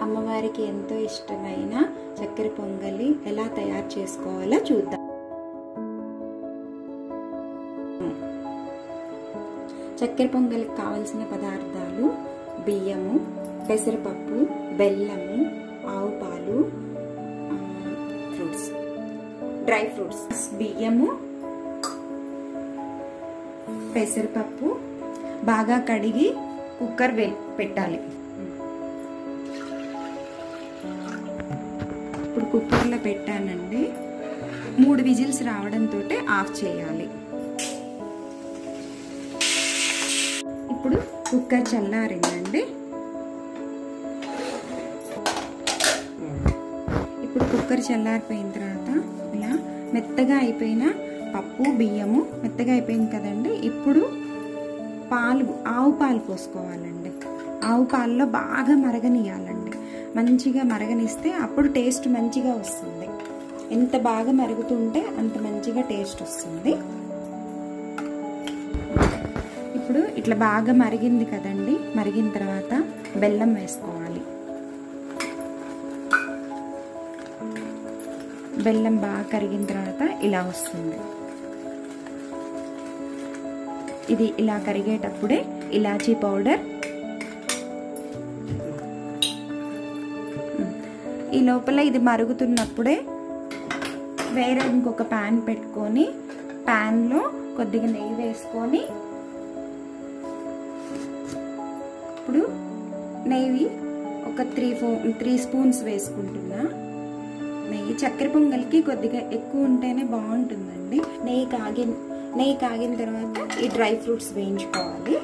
అమ్మవారికి ఎంతో ఇష్టమైన చక్కెర పొంగలి ఎలా తయారు చేసుకోవాలో చూద్దాం. చక్కెర పొంగలికి కావలసిన పదార్థాలు బియ్యము, పెసరపప్పు, బెల్లము, ఆవు పాలు, ఫ్రూట్స్, డ్రై ఫ్రూట్స్. బియ్యము, పెసరపప్పు బాగా కడిగి కుక్కర్ పెట్టాలి. ఇప్పుడు కుక్కర్లో పెట్టానండి. 3 విజిల్స్ రావడంతో ఆఫ్ చేయాలి. ఇప్పుడు కుక్కర్ చల్లారిందండి. ఇప్పుడు కుక్కర్ చల్లారిపోయిన తర్వాత ఇలా మెత్తగా అయిపోయిన పప్పు, బియ్యము మెత్తగా అయిపోయింది కదండి. ఇప్పుడు పాలు, ఆవు పాలు పోసుకోవాలండి. ఆవు పాలలో బాగా మరగనియాలండి. మంచిగా మరగనిస్తే అప్పుడు టేస్ట్ మంచిగా వస్తుంది. ఎంత బాగా మరుగుతుంటే అంత మంచిగా టేస్ట్ వస్తుంది. ఇప్పుడు ఇట్లా బాగా మరిగింది కదండి. మరిగిన తర్వాత బెల్లం వేసుకోవాలి. బెల్లం బాగా కరిగిన తర్వాత ఇలా వస్తుంది. ఇది ఇలా కరిగేటప్పుడే ఇలాచీ పౌడర్, ఈ లోపల ఇది మరుగుతున్నప్పుడే వేరే ఇంకొక ప్యాన్ పెట్టుకొని ప్యాన్లో కొద్దిగా నెయ్యి వేసుకొని, ఇప్పుడు నెయ్యి ఒక 3 స్పూన్స్ వేసుకుంటున్నా. నెయ్యి చక్కెర పొంగల్కి కొద్దిగా ఎక్కువ ఉంటేనే బాగుంటుందండి. నెయ్యి కాగిన తర్వాత ఈ డ్రై ఫ్రూట్స్ వేయించుకోవాలి.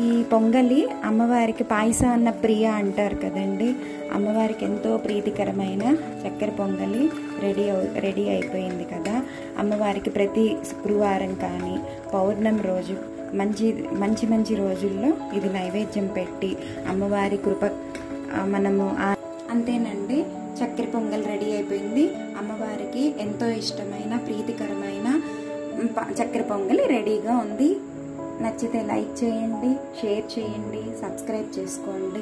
ఈ పొంగలి అమ్మవారికి పాయస అన్న ప్రియ అంటారు కదండి. అమ్మవారికి ఎంతో ప్రీతికరమైన చక్కెర పొంగలి రెడీ అయిపోయింది కదా. అమ్మవారికి ప్రతి శుక్రవారం కానీ పౌర్ణమి రోజు మంచి రోజుల్లో ఇది నైవేద్యం పెట్టి అమ్మవారి కృప మనము అంతేనండి. చక్కెర పొంగల్ రెడీ అయిపోయింది. అమ్మవారికి ఎంతో ఇష్టమైన ప్రీతికరమైన చక్కెర పొంగలి రెడీగా ఉంది. నచ్చితే లైక్ చేయండి, షేర్ చేయండి, సబ్స్క్రైబ్ చేసుకోండి.